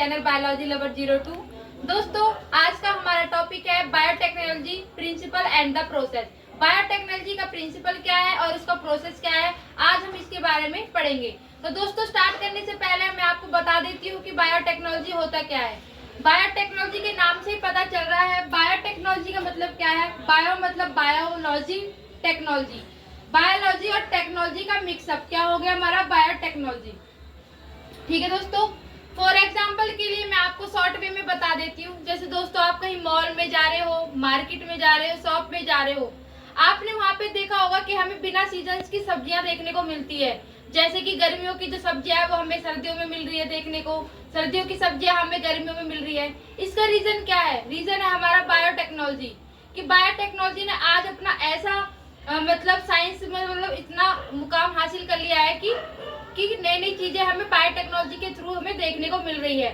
Channel biology lover 02। दोस्तों, आज का हमारा टॉपिक है biotechnology principle and the process. Biotechnology का प्रिंसिपल क्या है और उसका प्रोसेस क्या है, आज हम इसके बारे में पढ़ेंगे। तो दोस्तों, स्टार्ट करने से पहले मैं आपको बता देती हूँ कि बायोटेक्नोलॉजी होता क्या है। बायोटेक्नोलॉजी के नाम से ही पता चल रहा है। बायोटेक्नोलॉजी का मतलब क्या है। बायो मतलब बायोलॉजी, टेक्नोलॉजी, बायोलॉजी और टेक्नोलॉजी का मिक्सअप क्या हो गया हमारा बायोटेक्नोलॉजी। ठीक है दोस्तों, फॉर एग्जाम्पल के लिए मैं आपको शॉर्ट वे में बता देती हूँ। जैसे दोस्तों, आप कहीं मॉल में जा रहे हो, मार्केट में जा रहे हो, शॉप में जा रहे हो, आपने वहाँ पे देखा होगा कि हमें बिना सीजन्स की सब्जियां देखने को मिलती है। जैसे कि गर्मियों की जो सब्जियां है वो हमें सर्दियों में मिल रही है देखने को, सर्दियों की सब्जियां हमें गर्मियों में मिल रही है। इसका रीजन क्या है? रीजन है हमारा बायोटेक्नोलॉजी। कि बायोटेक्नोलॉजी ने आज अपना ऐसा मतलब साइंस में मतलब इतना मुकाम हासिल कर लिया है कि नई नई चीजें हमें बायोटेक्नोलॉजी के थ्रू हमें देखने को मिल रही है।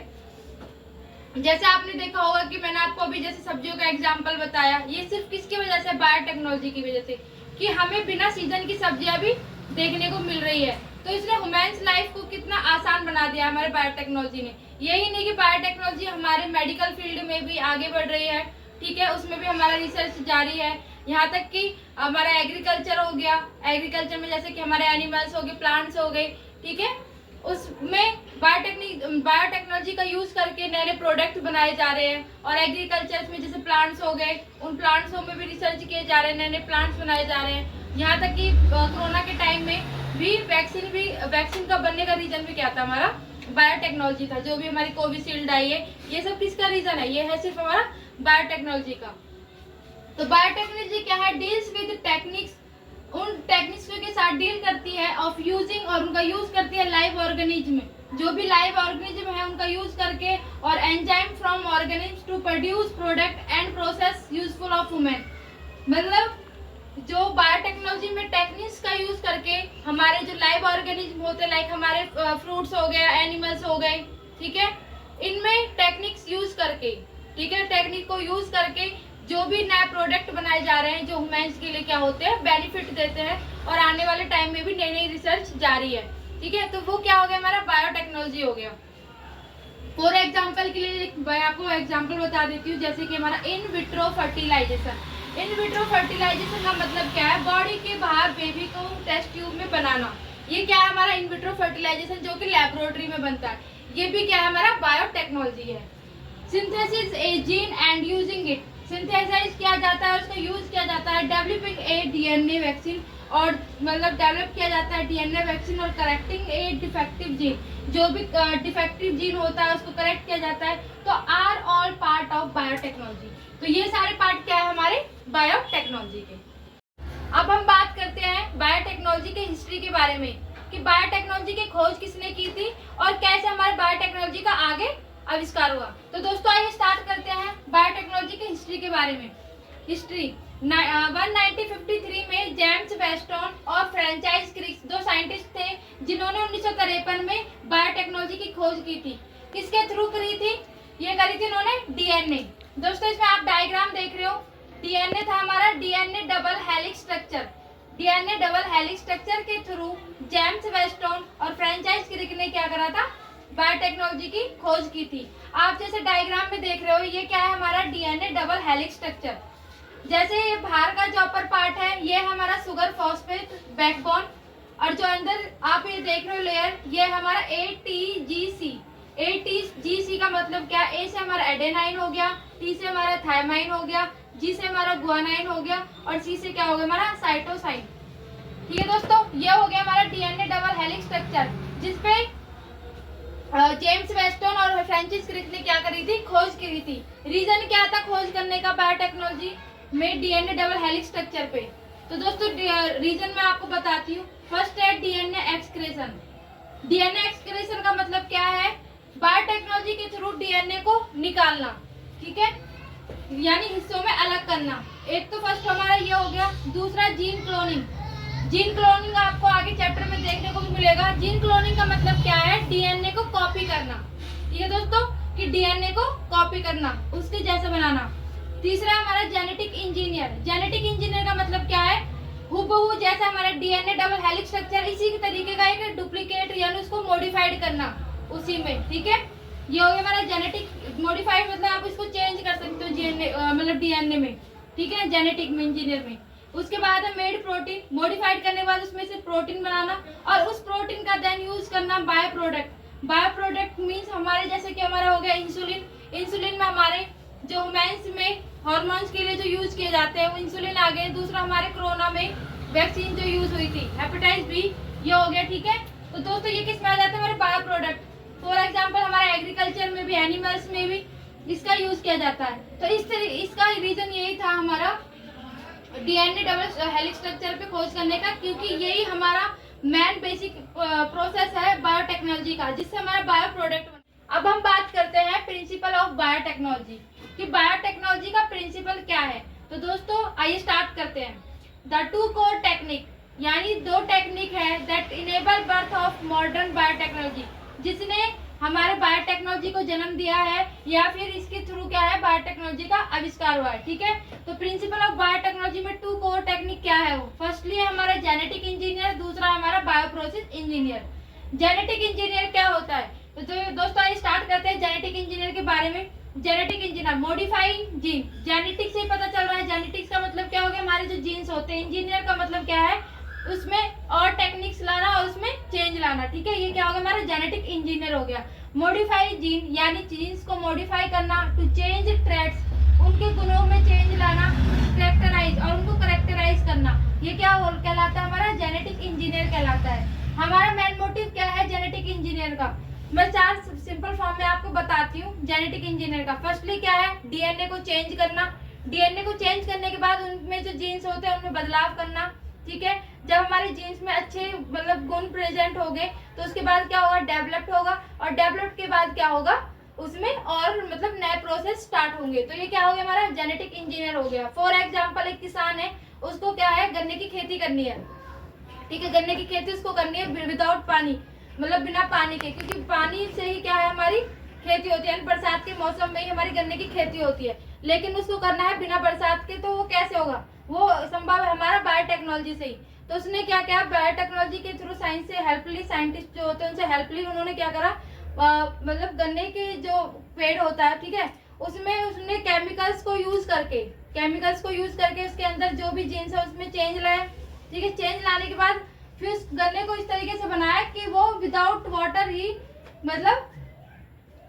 जैसे आपने देखा होगा कि मैंने आपको अभी जैसे सब्जियों का एग्जांपल बताया, ये सिर्फ किसकी वजह से, बायोटेक्नोलॉजी की वजह से, कि हमें बिना सीजन की सब्जियां भी देखने को मिल रही है। तो इसने ह्यूमन्स लाइफ को कितना आसान बना दिया हमारे बायोटेक्नोलॉजी ने। यही नहीं कि बायोटेक्नोलॉजी हमारे मेडिकल फील्ड में भी आगे बढ़ रही है, ठीक है, उसमें भी हमारा रिसर्च जारी है। यहाँ तक कि हमारा एग्रीकल्चर हो गया, एग्रीकल्चर में जैसे कि हमारे एनिमल्स हो गए, प्लांट्स हो गए, ठीक है, उसमें बायोटेक्नोलॉजी का यूज करके नए नए प्रोडक्ट बनाए जा रहे हैं। और एग्रीकल्चर में जैसे प्लांट्स हो गए, उन प्लांट्सों में भी रिसर्च किए जा रहे हैं, नए नए प्लांट्स बनाए जा रहे हैं। यहाँ तक कि कोरोना के टाइम में भी वैक्सीन का बनने का रीजन भी क्या था, हमारा बायोटेक्नोलॉजी था। जो भी हमारी कोविशील्ड आई है, ये सब किसका रीजन है? ये है सिर्फ हमारा बायोटेक्नोलॉजी का। तो बायोटेक्नोलॉजी क्या है? डील्स विद टेक्निक्स, उन टेक्निक्स के साथ डील करती है ऑफ यूजिंग, और उनका यूज करती है लाइव ऑर्गेनिज्म, जो भी लाइव ऑर्गेनिज्म है उनका यूज करके, और enzyme from organism to produce product and process useful of human. मतलब जो बायोटेक्नोलॉजी में टेक्निक्स का यूज करके हमारे जो लाइव ऑर्गेनिज्म होते हैं, लाइक हमारे फ्रूट्स हो गए, एनिमल्स हो गए, ठीक है, इनमें टेक्निक्स यूज करके, ठीक है, टेक्निक को यूज करके जो भी नए प्रोडक्ट बनाए जा रहे हैं जो ह्यूमन्स के लिए क्या होते हैं, बेनिफिट देते हैं, और आने वाले टाइम में भी नई नई रिसर्च जारी है, ठीक है। तो वो क्या हो गया, हमारा बायोटेक्नोलॉजी हो गया। फॉर एग्जांपल के लिए मैं आपको एग्जांपल बता देती हूँ, जैसे कि हमारा in vitro fertilization. In vitro fertilization का मतलब क्या है? बॉडी के बाहर बेबी को टेस्ट ट्यूब में बनाना। ये क्या है हमारा इन विट्रो फर्टिलाइजेशन, जो कि लेबोरेटरी में बनता है। ये भी क्या है, हमारा बायोटेक्नोलॉजी है। Synthesis a gene and using it, synthesize किया जाता है, उसका यूज किया जाता है। डेवलपिंग ए डीएनए वैक्सीन, और मतलब डेवलप किया जाता है डीएनए वैक्सीन, और करेक्टिंग ए डिफेक्टिव जीन, जो भी डिफेक्टिव जीन होता है उसको करेक्ट किया जाता है। तो are all part of biotechnology. तो ये सारे पार्ट क्या है हमारे बायोटेक्नोलॉजी के। अब हम बात करते हैं बायोटेक्नोलॉजी के हिस्ट्री के बारे में, कि बायोटेक्नोलॉजी की खोज किसने की थी और कैसे हमारे बायोटेक्नोलॉजी का आगे आविष्कार हुआ। तो दोस्तों, आइए स्टार्ट करते हैं बायोटेक्नोलॉजी के हिस्ट्री के बारे में। हिस्ट्री 1953 में जेम्स वेस्टन और फ्रेंचाइज क्रिक्स, दो साइंटिस्ट थे जिन्होंने 1953 में बायोटेक्नोलॉजी की खोज की थी। किसके थ्रू करी थी? ये करी थी इन्होंने डीएनए। दोस्तों, इसमें आप डायग्राम देख रहे हो, डीएनए था हमारा, DNA double helix structure. DNA double helix structure के थ्रू जेम्स वेस्टन और फ्रेंचाइज क्रिक ने क्या करा था, बायोटेक्नोलॉजी की खोज की थी। आप जैसे डायग्राम में देख रहे हो, ये क्या है हमारा डीएनए डबल हेलिक्स स्ट्रक्चर। जैसे ये बाहर का जो अपर पार्ट है, ये हमारा सुगर फॉस्फेट बैकबोन, और जो अंदर आप ये देख रहे हो लेयर, ये हमारा एटीजीसी। एटीजीसी का मतलब क्या? ए से हमारा एडेनाइन हो गया, टी से हमारा थायमाइन हो गया, जी से हमारा गुआनाइन हो गया, और सी से क्या हो गया हमारा साइटोसाइन। ठीक है दोस्तों, ये हो गया हमारा डीएनए डबल हेलिक्स स्ट्रक्चर, जिसपे जेम्स वेस्टन और फ्रेंचिस क्रिक ने क्या करी थी, खोज करी थी। रीजन क्या था खोज करने का बायोटेक्नोलॉजी में डीएनए डबल हेलिक्स स्ट्रक्चर पे? तो दोस्तों, रीजन मैं आपको बताती हूँ। फर्स्ट है डीएनए एक्सक्रेशन। डीएनए एक्सक्रेशन का मतलब क्या है? बायोटेक्नोलॉजी के थ्रू डीएनए को निकालना, ठीक है, यानी हिस्सों में अलग करना। एक तो फर्स्ट हमारा ये हो गया। दूसरा जीन क्लोनिंग। जीन क्लोनिंग आपको आगे चैप्टर में देखने को भी मिलेगा। जीन क्लोनिंग का मतलब क्या है? डीएनए को कॉपी करना, ठीक है दोस्तों, कि डीएनए को कॉपी करना, उसके जैसे बनाना। तीसरा हमारा जेनेटिक इंजीनियर। जेनेटिक इंजीनियर का मतलब क्या है? हूबहू जैसा हमारा डीएनए डबल हेलिक्स स्ट्रक्चर, इसी के तरीके का एक डुप्लीकेट यानी उसको मॉडिफाइड करना उसी में, ठीक है। ये हो गया हमारा जेनेटिक मॉडिफाइड, मतलब आप इसको चेंज कर सकते हो मतलब डीएनए में, ठीक है, जेनेटिक में, इंजीनियर में। उसके बाद है मेड प्रोटीन, मॉडिफाइड करने के बाद उसमें से प्रोटीन बनाना और उस प्रोटीन का देन यूज करना bio product. Bio product means हमारे जैसे कि हमारा हो गया इंसुलिन, इंसुलिन में हमारे जो ह्यूमन्स में हॉर्मोन्स के लिए जो यूज किए जाते हैं वो इंसुलिन आ गए। दूसरा हमारे कोरोना में वैक्सीन जो यूज हुई थी हेपेटाइटिस बी, ये हो गया, ठीक है। तो दोस्तों ये किस में आ जाते हैं हमारे बायो प्रोडक्ट। फॉर एग्जाम्पल हमारे एग्रीकल्चर में भी, एनिमल्स में भी इसका यूज किया जाता है। तो इसका रीजन यही था हमारा डीएनए डबल हेलिक्स स्ट्रक्चर पे खोज करने का, क्योंकि यही हमारा मेन बेसिक प्रोसेस है बायोटेक्नोलॉजी का, जिससे हमारा बायो प्रोडक्ट। अब हम बात करते हैं प्रिंसिपल ऑफ बायोटेक्नोलॉजी कि बायोटेक्नोलॉजी का प्रिंसिपल क्या है। तो दोस्तों आइए स्टार्ट करते हैं। द टू कोर टेक्निक, यानी दो टेक्निक है that enable birth of modern biotechnology, जिसने हमारे बायोटेक्नोलॉजी को जन्म दिया है, या फिर इसके थ्रू क्या है बायोटेक्नोलॉजी का आविष्कार हुआ है, ठीक है। तो प्रिंसिपल ऑफ बायोटेक्नोलॉजी में टू कोर टेक्निक क्या है वो, फर्स्टली है हमारा जेनेटिक इंजीनियर, दूसरा हमारा बायोप्रोसेस इंजीनियर। जेनेटिक इंजीनियर क्या होता है, तो दोस्तों आइए स्टार्ट करते हैं जेनेटिक इंजीनियर के बारे में। Genetic engineer modifying gene, genetics से ही पता चल रहा है, जेनेटिक्स का मतलब क्या हो गया, हमारे जो जीन्स होते हैं। इंजीनियर का मतलब क्या है, उसमें और टेक्निक्स लाना और उसमें चेंज लाना, ठीक है। ये क्या हो गया हमारा जेनेटिक इंजीनियर हो गया। मॉडिफाई जीन, यानी जीन्स को मॉडिफाई करना, टू चेंज ट्रेट्स, उनके गुणों में चेंज लाना, करेक्टराइज और उनको करेक्टराइज करना, ये क्या कहलाता है हमारा जेनेटिक इंजीनियर कहलाता है। हमारा मेन मोटिव क्या है जेनेटिक इंजीनियर का, मैं चार सिंपल फॉर्म में आपको बताती हूँ जेनेटिक इंजीनियर का। फर्स्टली क्या है, डीएनए को चेंज करना, डीएनए को चेंज करने के बाद उनमें जो जीन्स होते हैं उनमें बदलाव करना, ठीक है। जब हमारे जीन्स में अच्छे मतलब गुण प्रेजेंट हो गए तो उसके बाद क्या होगा, डेवलप्ड होगा, और डेवलप्ड के बाद क्या होगा, उसमें और मतलब नए प्रोसेस स्टार्ट होंगे। तो ये क्या हो गया हमारा जेनेटिक इंजीनियर हो गया। फॉर एग्जाम्पल एक किसान है, उसको क्या है गन्ने की खेती करनी है, ठीक है, गन्ने की खेती उसको करनी है विदाउट पानी, मतलब बिना पानी के, क्योंकि पानी से ही क्या है हमारी खेती होती है, बरसात के मौसम में ही हमारी गन्ने की खेती होती है, लेकिन उसको करना है बिना बरसात के, तो वो कैसे होगा, वो संभव है हमारा बायोटेक्नोलॉजी से ही। तो उसने क्या किया, बायोटेक्नोलॉजी के थ्रू साइंस से हेल्पली, साइंटिस्ट जो होते हैं उनसे हेल्पली उन्होंने क्या करा, मतलब गन्ने के जो पेड़ होता है, ठीक है, उसमें उसने केमिकल्स को यूज करके उसके अंदर जो भी जीन्स है उसमें चेंज लाए, ठीक है। चेंज लाने के बाद फिर उस गन्ने को इस तरीके से बनाया कि वो विदाउट वाटर ही मतलब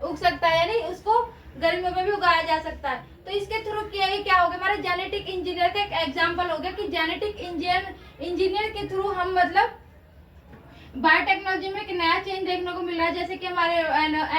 उग सकता है, यानी उसको गर्मियों में भी उगाया जा सकता है। तो इसके थ्रू किया ही क्या हो गया हमारे जेनेटिक इंजीनियर का एक एग्जांपल हो गया कि जेनेटिक इंजीनियर के थ्रू हम मतलब बायोटेक्नोलॉजी में एक नया चेंज देखने को मिल रहा है। जैसे कि हमारे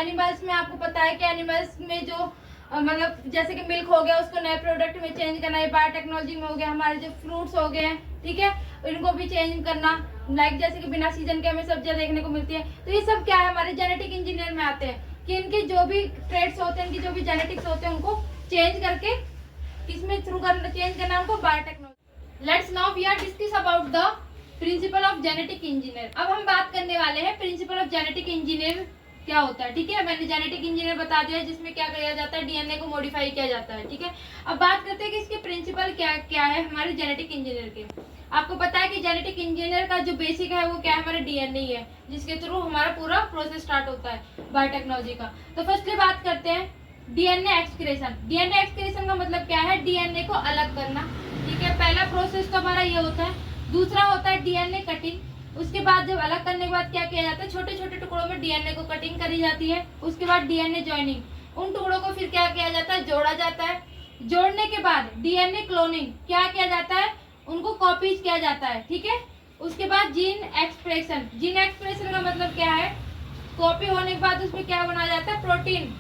एनिमल्स में आपको पता है कि एनिमल्स में जो मतलब जैसे कि मिल्क हो गया उसको नए प्रोडक्ट में चेंज करना, ये बायोटेक्नोलॉजी में हो गया। हमारे जो फ्रूट्स हो गए हैं, ठीक है, इनको भी चेंज करना, लाइक जैसे कि बिना सीजन के हमें सब्जियां देखने को मिलती है। तो ये सब क्या है हमारे जेनेटिक इंजीनियर में आते हैं कि इनके जो भी ट्रेड्स होते हैं, इनकी जो भी जेनेटिक्स होते हैं उनको चेंज करके किसमें थ्रू करना, चेंज करना उनको biotechnology. Let's now we are discuss about the principle of genetic engineer. अब हम बात करने वाले हैं प्रिंसिपल ऑफ जेनेटिक इंजीनियर क्या होता है, ठीक है। मैंने जेनेटिक इंजीनियर बता दिया जिसमें क्या किया जाता है, डीएनए को मॉडिफाई किया जाता है, ठीक है। अब बात करते हैं कि इसके प्रिंसिपल क्या क्या है हमारे जेनेटिक इंजीनियर के। आपको पता है कि जेनेटिक इंजीनियर का जो बेसिक है वो क्या है, हमारे डीएनए ही है, जिसके थ्रू हमारा पूरा प्रोसेस स्टार्ट होता है बायोटेक्नोलॉजी का। तो फर्स्टली बात करते हैं डीएनए एक्सक्रीशन। डीएनए एक्सक्रीशन का मतलब क्या है, डीएनए को अलग करना, ठीक है। पहला प्रोसेस तो हमारा ये होता है। दूसरा होता है डीएनए कटिंग। उसके बाद जब अलग करने के बाद क्या किया जाता है, छोटे छोटे टुकड़ों में डीएनए को कटिंग करी जाती है। उसके बाद डीएनए जॉइनिंग, उन टुकड़ों को फिर क्या किया जाता है, जोड़ा जाता है। जोड़ने के बाद डीएनए क्लोनिंग, क्या किया जाता है, उनको कॉपीज किया जाता है, ठीक है। उसके बाद जीन एक्सप्रेशन। जीन एक्सप्रेशन का मतलब क्या है, कॉपी होने के बाद उसमें क्या बनाया जाता है, प्रोटीन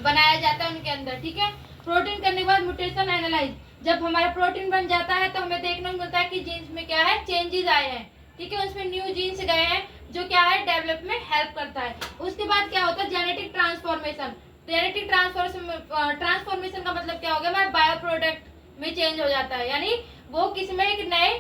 बनाया जाता है उनके अंदर, ठीक है। प्रोटीन करने के बाद म्यूटेशन एनालाइज, जब हमारा प्रोटीन बन जाता है तो हमें देखने को मिलता है कि जीन्स में क्या है, चेंजेस आए हैं, ठीक है। उसमें न्यू जीन्स गए हैं जो क्या है, डेवलप में हेल्प करता है। उसके बाद क्या होता है, जेनेटिक ट्रांसफॉर्मेशन। जेनेटिक ट्रांसफॉर्मेशन का मतलब क्या हो गया, हमारे बायो प्रोडक्ट में चेंज हो जाता है, यानी वो किसमें, एक नए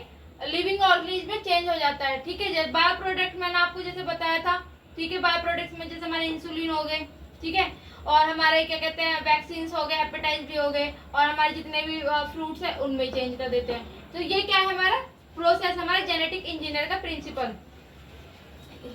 लिविंग ऑर्गेनिज्म में चेंज हो जाता है, ठीक है। बायो प्रोडक्ट मैंने आपको जैसे बताया था, ठीक है। बायो प्रोडक्ट्स में जैसे हमारे इंसुलिन हो गए, ठीक है, और हमारे क्या कहते हैं वैक्सीन हो गए, हेपेटाइटिस बी हो गए, और हमारे जितने भी फ्रूट्स है उनमें चेंज कर देते हैं। तो ये क्या है हमारा प्रोसेस, हमारे जेनेटिक इंजीनियर का प्रिंसिपल।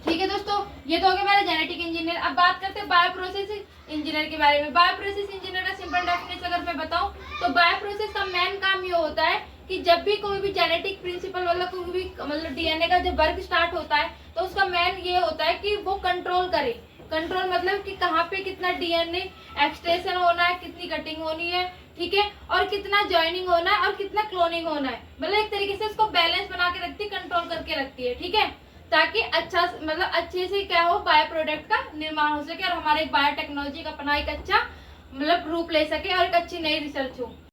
ठीक है दोस्तों, ये तो हो गया मेरा जेनेटिक इंजीनियर। अब बात करते हैं बायो प्रोसेस इंजीनियर के बारे में। बायो प्रोसेस इंजीनियर का सिंपल डेफिनेशन अगर मैं बताऊं तो बायो प्रोसेस का मेन काम ये होता है कि जब भी कोई भी जेनेटिक प्रिंसिपल कोई भी डीएनए का जब वर्क स्टार्ट होता है तो उसका मेन ये होता है कि वो कंट्रोल करे। कंट्रोल मतलब कि कहाँ पे कितना डीएनए एक्सट्रेशन होना है, कितनी कटिंग होनी है, ठीक है, और कितना ज्वाइनिंग होना है और कितना क्लोनिंग होना है। मतलब एक तरीके से उसको बैलेंस बना के रखती है, कंट्रोल करके रखती है, ठीक है, ताकि अच्छा अच्छे से क्या हो, बायो प्रोडक्ट का निर्माण हो सके और हमारे बायोटेक्नोलॉजी का अपना एक अच्छा रूप ले सके और एक अच्छी नई रिसर्च हो।